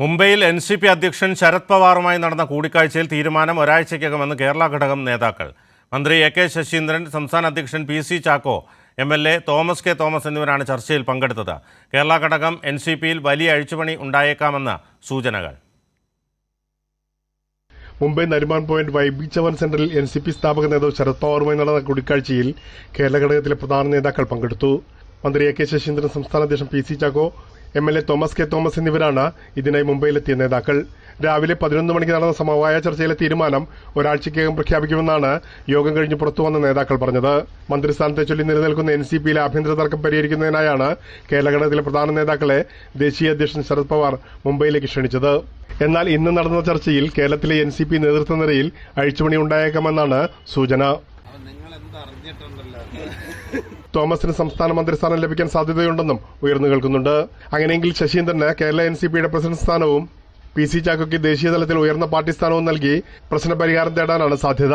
മുംബൈയിൽ NCP അധ്യക്ഷൻ ശരത് പവാറുമായി നടന്ന കൂടിക്കാഴ്ചയിൽ തീരുമാനം ഒരാഴ്ചയ്ക്കകമെന്ന് കേരള ഘടകം നേതാക്കൾ. മന്ത്രി AK ശശീന്ദ്രൻ, സംസ്ഥാന അധ്യക്ഷൻ PC Chacko, MLA Thomas K Thomas എന്നിവരാണ് ചർച്ചയിൽ പങ്കെടുത്തത്. കേരള ഘടകം NCPയിൽ വലിയ അഴിച്ചുപണി ഉണ്ടായേക്കാമെന്ന് സൂചനകൾ. മുംബൈ നരിമാൻ പോയിന്റ് ബീച്ച് അവൻ സെന്ററിൽ NCP സ്ഥാപക നേതാവ് ശരത് പവാറുമായി നടന്ന കൂടിക്കാഴ്ചയിൽ കേരള ഘടകത്തിലെ പ്രധാന നേതാക്കൾ പങ്കെടുത്തു. മന്ത്രി AK ശശീന്ദ്രൻ, സംസ്ഥാന അധ്യക്ഷൻ PC Chacko, MLA Thomas K Thomas എന്നിവരാണ് ഇതിനായി മുംബൈയിലെത്തിയ നേതാക്കൾ. രാവിലെ 11 മണിക്ക് നടന്ന സമവായ ചർച്ചയിലെ തീരുമാനം ഒരാഴ്ചയ്ക്കകം പ്രഖ്യാപിക്കുമെന്നാണ് യോഗം കഴിഞ്ഞ് പുറത്തുവന്ന നേതാക്കൾ പറഞ്ഞത്. മന്ത്രിസ്ഥാനത്തെ ചൊല്ലി നിലനിൽക്കുന്ന NCPയിലെ ആഭ്യന്തര തർക്കം പരിഹരിക്കുന്നതിനായാണ് കേരള ഘടകത്തിലെ പ്രധാന നേതാക്കളെ ദേശീയ അധ്യക്ഷൻ ശരത് പവാർ മുംബൈയിലേക്ക് ക്ഷണിച്ചത്. എന്നാൽ ഇന്ന് നടന്ന ചർച്ചയിൽ കേരളത്തിലെ NCP നേതൃത്വനിരയിൽ അഴിച്ചുപണി ഉണ്ടായേക്കാമെന്നാണ് സൂചന. തോമസിന് സംസ്ഥാന മന്ത്രിസ്ഥാനം ലഭിക്കാൻ സാധ്യതയുണ്ടെന്നും ഉയർന്നു കേൾക്കുന്നുണ്ട്. അങ്ങനെയെങ്കിൽ ശശീന്ദ്രന് കേരള NCPയുടെ പ്രസിഡന്റ് സ്ഥാനവും PC ചാക്കോയ്ക്ക് ദേശീയ തലത്തിൽ ഉയർന്ന പാർട്ടി സ്ഥാനവും നൽകി പ്രശ്നപരിഹാരം തേടാനാണ് സാധ്യത.